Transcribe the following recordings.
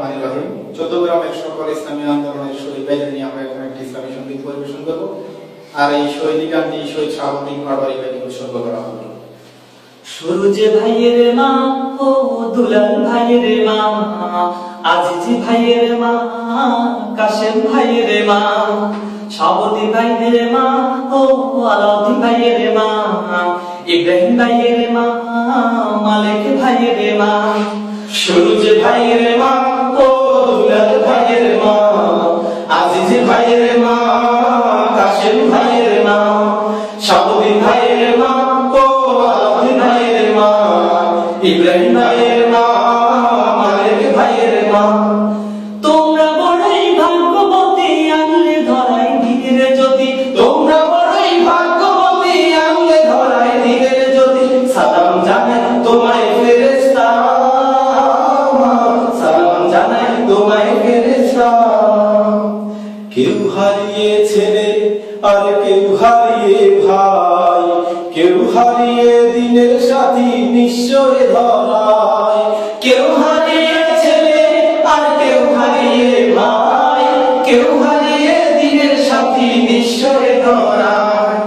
রহমানির রহিম। চৌদ্দগ্রামের সকল ইসলামী আন্দোলনের শহীদ ভাইদের নিয়ে আমরা এখন একটি ইসলামী সঙ্গীত পরিবেশন করব। আর এই শহীদি গানটি শহীদ শাহাবুদ্দিন পাটোয়ারী ভাইকে উৎসর্গ করা হবে। সুরুজ ভাইয়ের মা ও দুলাল ভাইয়ের মা, আজিজি ভাইয়ের মা, কাশেম ভাইয়ের মা, শাহাবুদ্দি ভাইয়ের মা ও আলাউদ্দিন ভাইয়ের মা, ইব্রাহিম ভাইয়ের মা, মালিক ভাইয়ের মা। সুরুজ ভাইয়ের মা ও দুলাল ভাইয়ের মা, আজিজি ভাইয়ের মা, কাশেম ভাইয়ের মা, শাহাবুদ্দি ভাইয়ের মা ও আলাউদ্দিন ভাইয়ের মা, ইব্রাহিম ভাইয়ের মা, মালিক ভাইয়ের মা। তোমরা বড়ই ভাগ্যবতী, আনলে ধরাই দিনের জ্যোতি। তোমরা বড়ই ভাগ্যবতী, আনলে ধরাই দিনের জ্যোতি। সালাম জানাই তোমায় ফেরেশতা, সালাম জানাই তোমায় ফেরেশতা। কেউ হারিয়ে ছেলে আর কেউ হারিয়ে ভাই, কেউ হারিয়ে দিনের সাথী নিশ্চয় ধরায়। কেউ হারিয়ে ছেলে আর কেউ হারিয়ে ভাই, কেউ হারিয়ে দিনের সাথী নিশ্চয় ধরায়।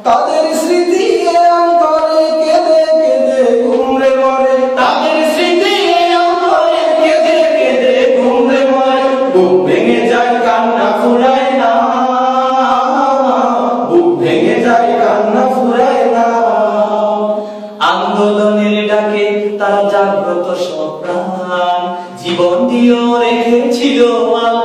তাদের স্মৃতি অন্তরে কেঁদে কেঁদে ঘুমরে মরে, তাদের স্মৃতি অন্তরে কেঁদে কেঁদে ঘুমরে মরে। বুক ভেঙে যায় কান্না ফুরায় না, বুক ভেঙে যায় কান্না ফুরায় না। আন্দোলনের ডাকে তারা জাগ্রত সব প্রাণ, জীবন দিয়েও রেখেছিল আল